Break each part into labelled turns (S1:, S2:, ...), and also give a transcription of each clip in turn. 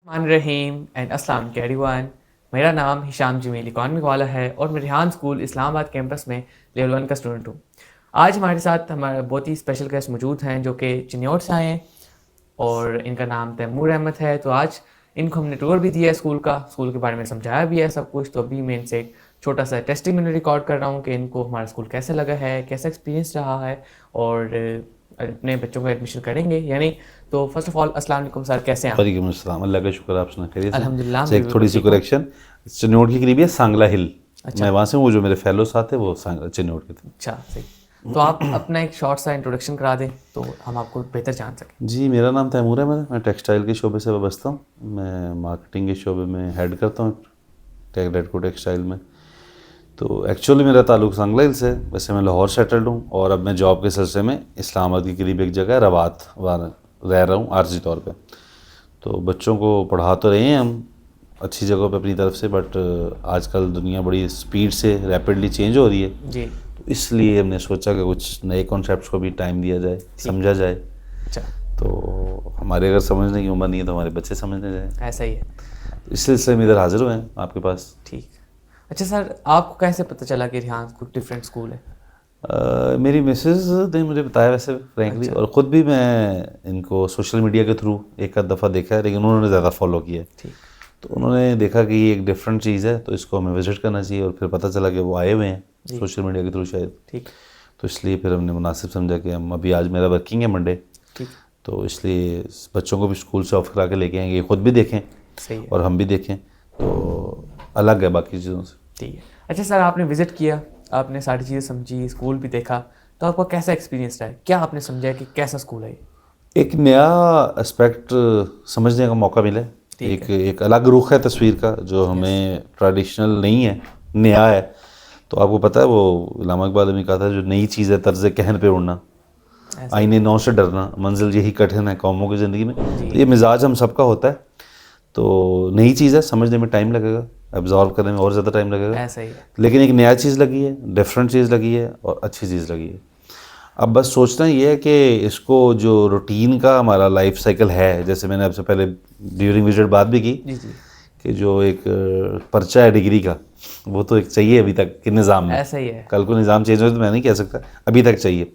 S1: रहीम and अस्सलाम everyone. मेरा नाम हिशाम जमील इकॉनमिक वाला है और मैं रिहान स्कूल इस्लामाबाद कैंपस में लेवल 1 का स्टूडेंट हूँ। आज हमारे साथ हमारे बहुत ही स्पेशल गेस्ट मौजूद हैं जो कि चिन्नौर से आए हैं और इनका नाम तैमूर अहमद है। तो आज इनको हमने टूर भी दिया है स्कूल का, स्कूल के बारे में समझाया भी है सब कुछ। तो अभी मैं इनसे एक छोटा सा टेस्टिमोनी रिकॉर्ड कर रहा हूँ कि इनको हमारा स्कूल कैसे लगा है, कैसा एक्सपीरियंस रहा है और अपने बच्चों का एडमिशन करेंगे या नहीं। तो फर्स्ट ऑफ ऑल अस्सलाम वालेकुम सर, कैसे हैं आप?
S2: वालेकुम अस्सलाम। अल्लाह का शुक्र, आप सुना खैरियत से?
S1: अल्हम्दुलिल्लाह
S2: अच्छा,
S1: मैं
S2: एक
S1: बिल्कुल
S2: थोड़ी सी
S1: ठीक हूँ।
S2: करेक्शन, चिन्नौर के करीब है सांगला हिल।
S1: अच्छा।
S2: मैं वहाँ से हूँ, वो जो मेरे फेलो साथ है वो चिन्नौर के थे।
S1: अच्छा सही। तो आप अपना एक शॉर्ट सा इंट्रोडक्शन करा दें तो हम आपको बेहतर जान सकें।
S2: जी, मेरा नाम तैमूर है। मैं टेक्सटाइल के शोबे से वाबस्ता हूँ। मैं मार्केटिंग के शोबे में हेड करता हूँ रेडको टेक्सटाइल में। तो एक्चुअली मेरा ताल्लुक सांगला हिल से, वैसे मैं लाहौर सेटल्ड हूँ और अब मैं जॉब के सिलसिले में इस्लामाबाद के करीब एक जगह है रवात, वहाँ रह रहा हूँ आर्जी तौर पर। तो बच्चों को पढ़ा तो रहे हैं हम अच्छी जगह पे अपनी तरफ से, बट आजकल दुनिया बड़ी स्पीड से रैपिडली चेंज हो रही है।
S1: जी।
S2: तो इसलिए हमने सोचा कि कुछ नए कॉन्सेप्ट्स को भी टाइम दिया जाए, समझा जाए।
S1: अच्छा।
S2: तो हमारे अगर समझने की उम्र नहीं है तो हमारे बच्चे समझने जाए।
S1: ऐसा ही है।
S2: तो इस सिलसिले में इधर हाजिर हुए हैं आपके पास।
S1: ठीक। अच्छा सर, आपको कैसे पता चला कि रिहान स्कूल डिफरेंट स्कूल है?
S2: मेरी मिसेस ने मुझे बताया वैसे फ्रैंकली,
S1: अच्छा।
S2: और ख़ुद भी मैं इनको सोशल मीडिया के थ्रू एक आध दफ़ा देखा है, लेकिन उन्होंने ज़्यादा फॉलो किया है।
S1: ठीक।
S2: तो उन्होंने देखा कि ये एक डिफरेंट चीज़ है तो इसको हमें विज़िट करना चाहिए, और फिर पता चला कि वो आए हुए हैं
S1: जी।
S2: सोशल मीडिया के थ्रू शायद।
S1: ठीक।
S2: तो इसलिए फिर हमने मुनासिब समझा कि हम अभी, आज मेरा वर्किंग है मंडे,
S1: ठीक।
S2: तो इसलिए बच्चों को भी स्कूल से ऑफ करा के लेके आएंगे, खुद भी देखें
S1: सही है।
S2: और हम भी देखें, तो अलग है बाकी चीज़ों से।
S1: ठीक है। अच्छा सर, आपने विज़िट किया, आपने सारी चीज़ें समझी, स्कूल भी देखा, तो आपका कैसा एक्सपीरियंस रहा है? क्या आपने समझा कि कैसा स्कूल है ये?
S2: एक नया एस्पेक्ट समझने का मौका मिला है।
S1: ठीक
S2: एक
S1: है।
S2: एक अलग रुख है तस्वीर का जो
S1: यस।
S2: हमें ट्रेडिशनल नहीं है, नया है। तो आपको पता है वो इलामा इकबाल ने कहा था, जो नई चीज़ है तर्ज कहन पे उड़ना,
S1: ऐसा ही।
S2: आईने नौ से डरना, मंजिल यही कठिन है कौमों की ज़िंदगी में।
S1: जी।
S2: तो ये मिजाज हम सबका होता है। तो नई चीज़ है, समझने में टाइम लगेगा, एब्जॉर्व करने में और ज़्यादा टाइम लगेगा,
S1: ऐसा ही है।
S2: लेकिन एक नया चीज़ लगी है, डिफरेंट चीज़ लगी है और अच्छी चीज़ लगी है। अब बस सोचना ये है कि इसको, जो रूटीन का हमारा लाइफ साइकिल है, जैसे मैंने आपसे पहले ड्यूरिंग विजिट बात भी की
S1: जी जी।
S2: कि जो एक पर्चा है डिग्री का, वो तो एक चाहिए अभी तक कि निज़ाम में।
S1: ऐसा ही है।
S2: कल को निज़ाम चेंज हो तो मैं नहीं कह सकता, अभी तक चाहिए।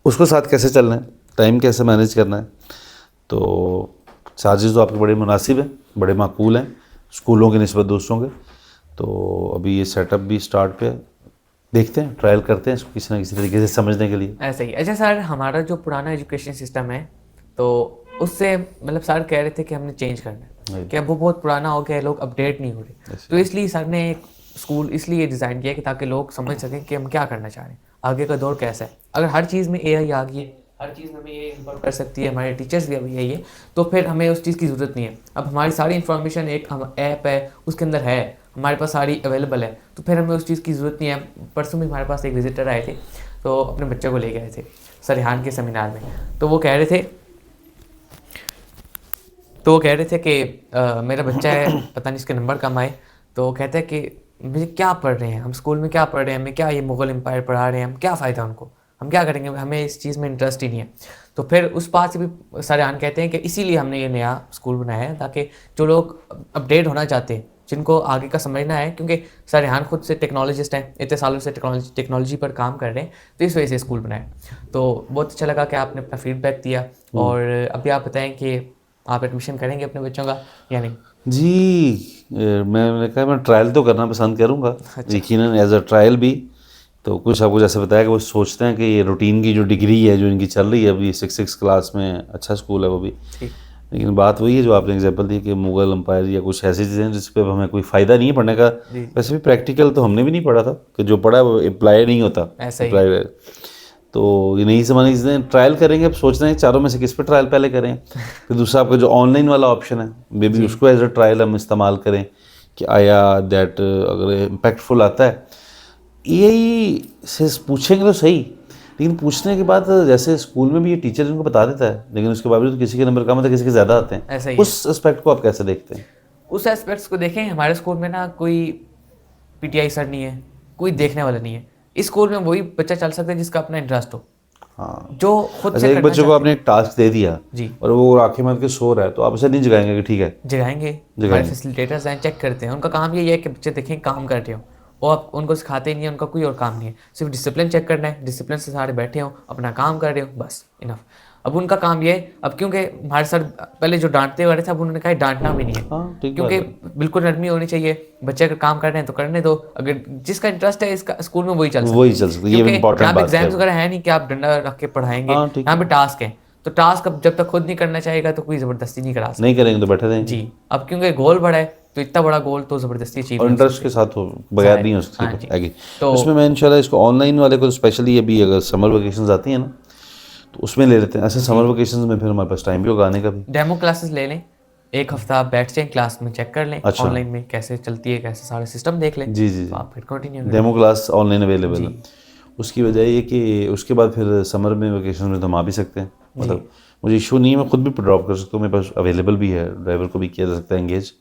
S2: उसको साथ कैसे चलना है, टाइम कैसे मैनेज करना है। तो चार्जेस तो आपके बड़े मुनासिब हैं, बड़े माकूल हैं स्कूलों के निस्बत दूसरों के। तो अभी ये सेटअप भी स्टार्ट पे है, देखते हैं, ट्रायल करते हैं इसको किसी ना किसी तरीके से समझने के लिए।
S1: ऐसा ही। अच्छा सर, हमारा जो पुराना एजुकेशन सिस्टम है, तो उससे मतलब सर कह रहे थे कि हमने चेंज करना है, कि अब वो बहुत पुराना हो गया है, लोग अपडेट नहीं हो रहे। तो इसलिए सर ने एक स्कूल इसलिए डिज़ाइन किया कि ताकि लोग समझ सकें कि हम क्या करना चाह रहे हैं, आगे का दौर कैसा है। अगर हर चीज़ में एआई आ गई है, हर चीज़ में हमें ये इन्वॉल्व कर सकती है, हमारे टीचर्स भी अभी यही है, तो फिर हमें उस चीज़ की ज़रूरत नहीं है। अब हमारी सारी इन्फॉर्मेशन एक हम ऐप है उसके अंदर है, हमारे पास सारी अवेलेबल है, तो फिर हमें उस चीज़ की ज़रूरत नहीं है। परसों में हमारे पास एक विजिटर आए थे, तो अपने बच्चे को ले गए थे सरहान के सेमिनार में। तो वो कह रहे थे कि मेरा बच्चा है, पता नहीं इसके नंबर कम आए। तो वो कहते हैं कि मुझे क्या पढ़ रहे हैं, हम स्कूल में क्या पढ़ रहे हैं, हमें क्या ये मुग़ल एम्पायर पढ़ा रहे हैं, हम क्या फ़ायदा उनको, हम क्या करेंगे, हमें इस चीज़ में इंटरेस्ट ही नहीं है। तो फिर उस बात से भी सरहान कहते हैं कि इसीलिए हमने ये नया स्कूल बनाया है, ताकि जो लोग अपडेट होना चाहते हैं, जिनको आगे का समझना है, क्योंकि सरहान खुद से टेक्नोलॉजिस्ट हैं, इतने सालों से टेक्नोलॉजी पर काम कर रहे हैं, तो इस वजह से स्कूल बनाया। तो बहुत अच्छा लगा कि आपने अपना फीडबैक दिया। और अभी आप बताएं कि आप एडमिशन करेंगे अपने बच्चों का या नहीं?
S2: जी, मैंने कहा मैं ट्रायल तो करना पसंद करूँगा,
S1: अच्छा।
S2: यकीनन एज अ ट्रायल भी। तो कुछ आपको जैसे बताया कि वो सोचते हैं कि ये रूटीन की जो डिग्री है जो इनकी चल रही है अभी 6 क्लास में, अच्छा स्कूल है वो भी,
S1: ठीक।
S2: लेकिन बात वही है जो आपने एग्जांपल दी कि मुग़ल एम्पायर या कुछ ऐसी चीज़ें जिस पे हमें कोई फ़ायदा नहीं है पढ़ने का।
S1: जी।
S2: वैसे भी प्रैक्टिकल तो हमने भी नहीं पढ़ा था, कि जो पढ़ा है वो अप्लाई नहीं होता,
S1: ऐसा ही है।
S2: अप्लाई। तो ये नई ज़माने की चीज़ें ट्रायल करेंगे। अब सोच रहे हैं चारों में से किस पे ट्रायल पहले करें। फिर दूसरा आपका जो ऑनलाइन वाला ऑप्शन है, मे बी
S1: जी।
S2: उसको एज अ ट्रायल हम इस्तेमाल करें कि आया दैट अगर इम्पैक्टफुल आता है। यही से पूछेंगे तो सही, लेकिन पूछने के बाद जैसे स्कूल में भी ये टीचर इनको बता देता है, लेकिन उसके बावजूद तो किसी के नंबर कम होते हैं, किसी के ज़्यादा आते हैं।
S1: ऐसा ही है।
S2: उस एस्पेक्ट को आप कैसे देखते हैं?
S1: उस एस्पेक्ट्स को देखें, हमारे स्कूल में ना कोई पीटीआई सर नहीं है, कोई देखने वाला नहीं है। इस स्कूल में वही बच्चा चल सकता है जिसका अपना इंटरेस्ट हो।
S2: हाँ
S1: जो खुद
S2: अच्छा,
S1: से
S2: एक
S1: करना
S2: बच्चे को आपने एक टास्क दे दिया
S1: जी
S2: और वो आंखें मार के सो रहा है, तो आप ऐसे नहीं जगाएंगे कि ठीक है
S1: जगाएंगे। हमारे
S2: जगाएंगे।
S1: फैसिलिटेटर्स हैं, चेक करते हैं, उनका काम ये है कि बच्चे देखें काम कर रहे हो, वो आप उनको सिखाते नहीं है, उनका कोई और काम नहीं है, सिर्फ डिसिप्लिन चेक करना है, डिसिप्लिन से सारे बैठे हो अपना काम कर रहे हो, बस इनफ। अब उनका काम ये है, अब क्योंकि हमारे सर पहले जो डांटते वाले थे, अब उन्होंने कहा डांटना भी नहीं है,
S2: हाँ ठीक बात
S1: क्योंकि
S2: है,
S1: बिल्कुल नरमी होनी चाहिए। बच्चे अगर काम कर रहे हैं तो करने दो, अगर जिसका इंटरेस्ट है इसका स्कूल में वही चल सकता
S2: वही
S1: है,
S2: चल सकता है, ये
S1: क्योंकि
S2: इंपॉर्टेंट
S1: यहाँ पे
S2: बात है।
S1: एग्जाम्स वगैरह है नहीं कि आप डंडा रख के पढ़ाएंगे,
S2: हाँ ठीक
S1: यहाँ
S2: है,
S1: पे टास्क है, तो टास्क अब जब तक खुद नहीं करना चाहेगा तो कोई ज़बरदस्ती नहीं करा सकता।
S2: नहीं करेंगे तो बैठे रहेंगे।
S1: जी, अब क्योंकि गोल बड़ा है तो इतना बड़ा गोल तो ज़बरदस्ती अचीव
S2: और
S1: नहीं हो
S2: इंटरेस्ट के
S1: सकती।
S2: साथ हो, बगैर नहीं हो
S1: हाँ जी।
S2: सकती आगे।
S1: तो
S2: इसमें मैं इंशाल्लाह इसको ऑनलाइन वाले को स्पेशली अभी अगर समर वेकेशंस आती हैं ना तो उसमें ले लेते हैं। ऐसे समर वेकेशंस में फिर हमारे पास टाइम भी होगा आने का भी।
S1: डेमो क्लासेस ले लें, एक हफ्ता आप बैठ जाएं क्लास में, चेक कर लें
S2: अच्छा।
S1: ऑनलाइन में कैसे चलती है, कैसे सारे सिस्टम देख लें,
S2: जी जी
S1: तो आप
S2: जी,
S1: फिर कंटिन्यू करें।
S2: डेमो क्लास ऑनलाइन अवेलेबल है।
S1: जी
S2: उसकी वजह ये कि उसके बाद फिर समर में वेकेशन में तो हम आ भी सकते हैं, मतलब मुझे इशू नहीं है, मैं खुद भी ड्रॉप कर सकता हूँ, मेरे पास अवेलेबल भी है, ड्राइवर को भी किया जा सकता है एंगेज।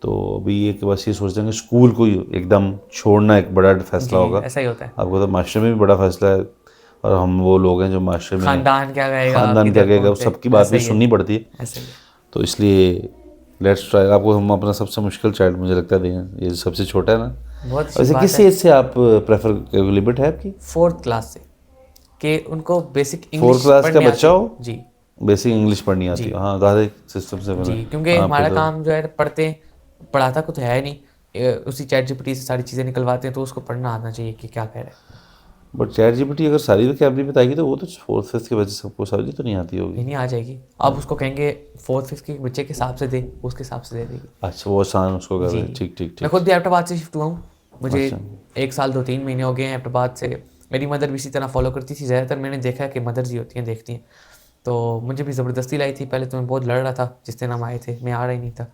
S2: तो अभी ये कि बस ये सोच रहे हैं कि स्कूल को ही एकदम छोड़ना एक बड़ा फैसला होगा।
S1: ऐसा ही होता है।
S2: आपको तो मास्टर में भी बड़ा फैसला है, और हम वो लोग हैं जो मास्टर में
S1: खानदान क्या कहेगा,
S2: खानदान क्या
S1: किधर
S2: कहेगा,
S1: पहुंचे,
S2: सबकी बात
S1: ऐसा
S2: भी
S1: ही है,
S2: सुननी पड़ती है।
S1: ऐसा ही है।
S2: तो इसलिए लेट्स ट्राई। आपको हम अपना सबसे मुश्किल चाइल्ड मुझे लगता है दें, ये सबसे छोटा है ना।
S1: बहुत अच्छी
S2: वैसे
S1: बात
S2: किस
S1: है।
S2: एज से आप प्रेफर लिमिट है आपकी?
S1: 4th क्लास से कि उनको बेसिक
S2: 4th
S1: इंग्लिश
S2: क्लास का
S1: पढ़ने
S2: बच्चा
S1: आती
S2: हो,
S1: जी
S2: बेसिक इंग्लिश पढ़नी आती है, हाँ सारे सिस्टम से
S1: जी, क्योंकि
S2: हाँ,
S1: हमारा
S2: फिर तो
S1: काम जो है पढ़ाता को तो है नहीं, उसी चैट जीपीटी से सारी चीज़ें निकलवाते हैं, तो उसको पढ़ना आना चाहिए कि क्या कह रहा है।
S2: बट चैट जीपीटी अगर सारी वोकैबुलरी बताएगी तो वो तो 4th 5th के बच्चे सबको सारी तो नहीं आती होगी।
S1: नहीं आ जाएगी, आप उसको कहेंगे 4th 5th के बच्चे के हिसाब से दे, उसके हिसाब से दे देगी।
S2: अच्छा वो आसान उसको कर रहे हैं,
S1: जी।
S2: ठीक ठीक
S1: मैं
S2: ठीक।
S1: खुद भी एबटाबाद से शिफ्ट हुआ हूँ, मुझे
S2: अच्छा
S1: 1 साल 2-3 महीने हो गए हैं एबटाबाद से। मेरी मदर भी इसी तरह फॉलो करती थी, ज़्यादातर मैंने देखा है कि मदर्स ही होती हैं देखती हैं, तो मुझे भी ज़बरदस्ती लाई थी। पहले तो मैं बहुत लड़ रहा था, जिस दिन हम आए थे मैं आ रहा ही नहीं था,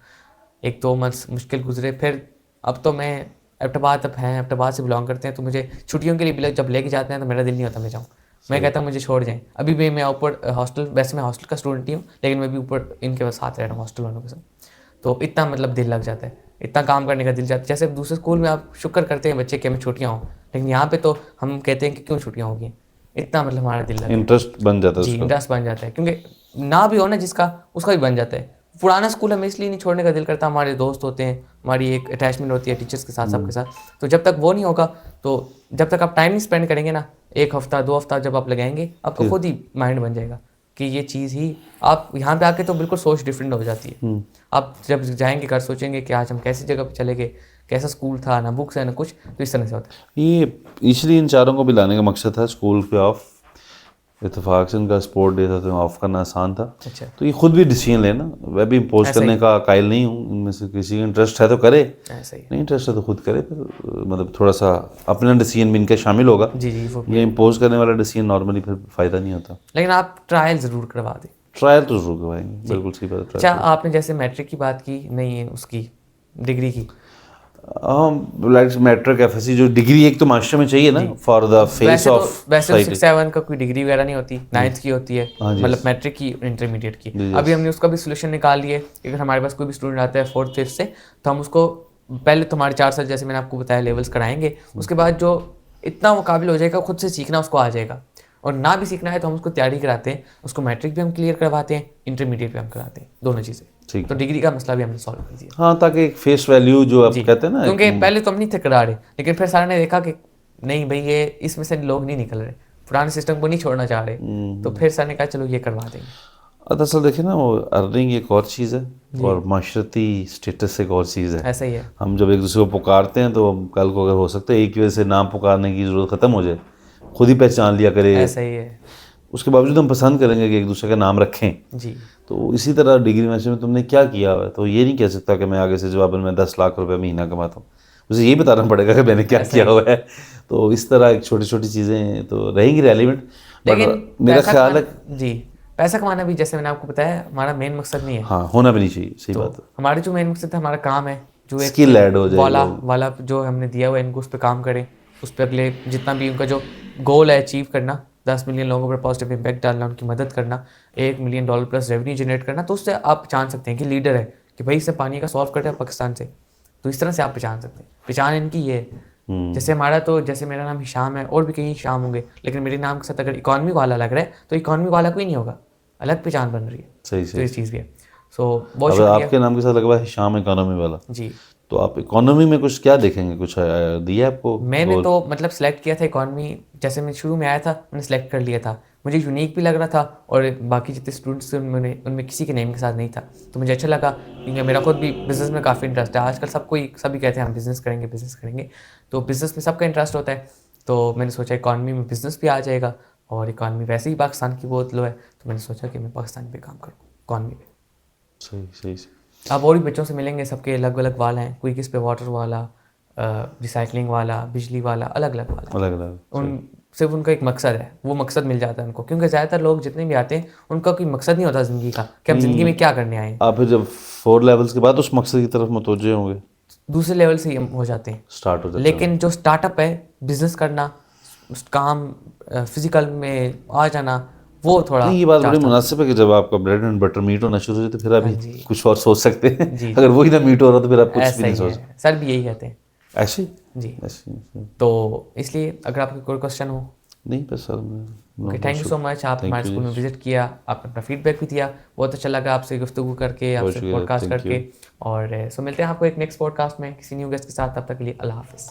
S1: 1-2 मंथ्स मुश्किल गुजरे, फिर अब तो मैं एबटाबाद से बिलोंग करते हैं, तो मुझे छुट्टियों के लिए भी जब लेके जाते हैं तो मेरा दिल नहीं होता मैं जाऊँ, मैं कहता हूँ मुझे छोड़ जाएं। अभी भी मैं ऊपर हॉस्टल, वैसे मैं हॉस्टल का स्टूडेंट ही हूँ, लेकिन मैं भी ऊपर इनके साथ रह रहा हूँ हॉस्टल वालों के साथ, तो इतना मतलब दिल लग जाता है, इतना काम करने का दिल जाता है। जैसे दूसरे स्कूल में आप शुक्र करते हैं बच्चे कि हमें छुट्टियाँ हों, लेकिन यहाँ पे तो हम कहते हैं कि क्यों छुट्टियाँ होगी, इतना मतलब हमारा दिल लगता है।
S2: इंटरेस्ट बन जाता है
S1: जी
S2: उसका।
S1: इंटरेस्ट बन जाता है, क्योंकि ना भी हो ना जिसका, उसका भी बन जाता है। पुराना स्कूल हमें इसलिए नहीं छोड़ने का दिल करता, हमारे दोस्त होते हैं, हमारी एक अटैचमेंट होती है टीचर्स के साथ, सबके साथ, तो जब तक वो नहीं होगा, तो जब तक आप टाइम नहीं स्पेंड करेंगे ना, 1 हफ्ता 2 हफ्ता जब आप लगाएंगे, आपका खुद ही माइंड बन जाएगा कि ये चीज़ ही, आप यहाँ पे आके तो बिल्कुल सोच डिफरेंट हो जाती है। आप जब जाएंगे घर सोचेंगे कि आज हम कैसी जगह पे चले गए, कैसा स्कूल था, ना बुक्स है ना कुछ, तो इस तरह से होता है।
S2: ये इसलिए इन चारों को भी लाने का मकसद था स्कूल पे ऑफ, इत्तेफाक से उनका स्पोर्ट डे था तो ऑफ करना आसान था।
S1: अच्छा,
S2: तो ये खुद भी डिसीजन लेना, मैं भी इम्पोज
S1: ऐसा
S2: करने
S1: ही।
S2: का कायल नहीं हूँ, इनमें से किसी का इंटरेस्ट है तो करे,
S1: ऐसा ही है।
S2: नहीं इंटरेस्ट है तो खुद करे, पर मतलब थोड़ा सा अपना डिसीजन भी इनका शामिल होगा।
S1: जी वो,
S2: ये इम्पोज करने वाला डिसीजन नॉर्मली फिर फ़ायदा नहीं होता।
S1: लेकिन आप ट्रायल ज़रूर करवा दें।
S2: ट्रायल तो जरूर करवाएंगे, बिल्कुल सही बात है।
S1: अच्छा,
S2: ट्रायल
S1: आपने जैसे मैट्रिक की बात की, नहीं है उसकी डिग्री की,
S2: मैट्रिक एफएससी जो डिग्री एक तो मास्टर में चाहिए ना फॉर द फेस ऑफ
S1: वैसे तो
S2: सोसाइटी।
S1: 6-7 का कोई डिग्री वगैरह नहीं होती, 9th की होती है,
S2: हाँ जी,
S1: मतलब मैट्रिक की, इंटरमीडिएट की।
S2: जी,
S1: अभी हमने उसका भी सोल्यूशन निकाल लिए कि अगर हमारे पास कोई भी स्टूडेंट आता है 4th 5th से, तो हम उसको पहले तो हमारे 4 साल जैसे मैंने आपको बताया लेवल्स कराएंगे, उसके बाद जो इतना वो काबिल हो जाएगा, खुद से सीखना उसको आ जाएगा, और ना भी सीखना है तो हम उसको तैयारी कराते हैं, उसको मैट्रिक भी हम क्लियर करवाते हैं, इंटरमीडिएट भी हम कराते हैं, दोनों चीज़ें।
S2: ठीक
S1: तो डिग्री का मसला भी हमने सॉल्व कर दिया।
S2: हाँ, ताकि एक फेस वैल्यू जो आप कहते हैं ना,
S1: क्योंकि पहले तो हम नहीं थे करा रहे, लेकिन फिर सारे ने देखा कि नहीं भाई ये इसमें से लोग नहीं निकल रहे, पुराने सिस्टम को नहीं छोड़ना चाह रहे, तो फिर सर ने कहा चलो ये करवा देंगे।
S2: दरअसल देखिए ना, वो अर्निंग एक और चीज़ है और माशरती स्टेटस एक और चीज़ है।
S1: ऐसा ही है।
S2: हम जब एक दूसरे को पुकारते हैं तो कल को अगर हो सकता है एक की वजह से नाम पुकारने की ज़रूरत ख़त्म हो जाए, खुद ही पहचान लिया करे,
S1: ऐसा ही है
S2: उसके बावजूद हम पसंद करेंगे कि एक दूसरे का नाम रखें।
S1: जी।
S2: तो इसी तरह डिग्री मैच में तुमने क्या किया हुआ है, तो ये नहीं कह सकता कि मैं आगे से जवाबन में 10 लाख रुपए महीना कमाता हूँ, उसे यही बताना पड़ेगा कि मैंने क्या किया हुआ है। तो इस तरह एक छोटी छोटी चीज़ें तो रहेंगी रेलिवेंट,
S1: लेकिन
S2: मेरा ख्याल है
S1: जी पैसा कमाना भी, जैसे मैंने आपको बताया, हमारा मेन मकसद नहीं है।
S2: हाँ, होना भी नहीं चाहिए, सही बात है।
S1: हमारा जो मेन मकसद है, हमारा काम है, जो एक
S2: स्किल ऐड हो जाए
S1: वाला जो हमने दिया हुआ है, इनको उस पर काम करें, उस पर अगले जितना भी उनका जो गोल है अचीव करना, 10 मिलियन लोगों पर पॉजिटिव इम्पैक्ट डालना, उनकी मदद करना, $1 मिलियन प्लस रेवेन्यू जनरेट करना, तो उससे आप पहचान सकते हैं कि लीडर है, कि भाई इससे पानी का सॉल्व करते हैं पाकिस्तान से, तो इस तरह से आप पहचान सकते हैं। पहचान इनकी ये है, जैसे हमारा तो, जैसे मेरा नाम हिशाम है और भी कहीं हिशाम होंगे, लेकिन मेरे नाम के साथ अगर इकॉनमी वाला लग रहा है तो इकॉनमी वाला कोई नहीं होगा, अलग पहचान बन रही है।
S2: सही
S1: तो
S2: सही
S1: इस चीज़ भी है। सो बहुत
S2: अब
S1: शुक्रिया
S2: आपके नाम के साथ लगा हुआ है हिशाम इकोनॉमी वाला,
S1: जी।
S2: तो आप इकोनॉमी में कुछ क्या देखेंगे, कुछ दिया है आपको
S1: मैंने
S2: गोल?
S1: तो मतलब सेलेक्ट किया था इकॉनमी, जैसे मैं शुरू में आया था मैंने सेलेक्ट कर लिया था, मुझे यूनिक भी लग रहा था और बाकी जितने स्टूडेंट्स थे उनमें किसी के नेम के साथ नहीं था, तो मुझे अच्छा लगा क्योंकि मेरा खुद भी बिज़नेस में काफ़ी इंटरेस्ट है। आजकल सभी कहते हैं हम बिज़नेस करेंगे, तो बिज़नेस में सबका इंटरेस्ट होता है। तो मैंने सोचा इकॉनमी में बिज़नेस भी आ जाएगा, और इकॉनमी वैसे ही पाकिस्तान की बहुत लो है, तो मैंने सोचा कि मैं पाकिस्तान पे काम करूँ इकॉनमी पे।
S2: सही सही सही।
S1: आप और भी बच्चों से मिलेंगे, सबके अलग अलग वाला हैं, कोई किस पे वाटर वाला, रिसाइकलिंग वाला, बिजली वाला, अलग अलग वाला।
S2: अलग अलग
S1: उन सिर्फ उनका एक मकसद है, वो मकसद मिल जाता है उनको, क्योंकि ज़्यादातर लोग जितने भी आते हैं उनका कोई मकसद नहीं होता ज़िंदगी का कि हम ज़िंदगी में क्या करने आए हैं।
S2: आप फिर जब 4 लेवल्स के बाद उस मकसद की तरफ मुतवज्जे होंगे,
S1: दूसरे लेवल से ही हम हो जाते हैं।
S2: स्टार्ट हो जाता है।
S1: लेकिन जो स्टार्टअप है, बिजनेस करना, उस काम फिजिकल में आ जाना, वो थोड़ा
S2: नहीं, ये बात बड़ी
S1: चार्ज
S2: मुनासिब है कि जब आपका ब्रेड एंड बटर मीट होना शुरू हो जाए तो फिर अभी
S1: जी।
S2: कुछ और सोच सकते हैं।
S1: जी,
S2: अगर वही ना मीट हो रहा तो फिर आप कुछ भी
S1: ऐसा
S2: नहीं
S1: ही
S2: सोच
S1: है, सर भी यही कहते हैं
S2: ऐसे ही
S1: जी।
S2: ऐसे ही।
S1: तो इसलिए अगर आपके कोई क्वेश्चन हो,
S2: नहीं बस sir
S1: okay, thank you so much. आप
S2: Thank
S1: हमारे
S2: you
S1: स्कूल में
S2: जी।
S1: विजिट किया, आपने अपना फीडबैक भी दिया, बहुत अच्छा लगा आपसे गुफ्तगू करके,
S2: बहुत
S1: आपसे
S2: शुक्रिया,
S1: पॉडकास्ट
S2: thank
S1: करके। और सो मिलते हैं आपको एक नेक्स्ट पॉडकास्ट में किसी न्यू गेस्ट के साथ, तब तक के लिए अल्लाह हाफिज़।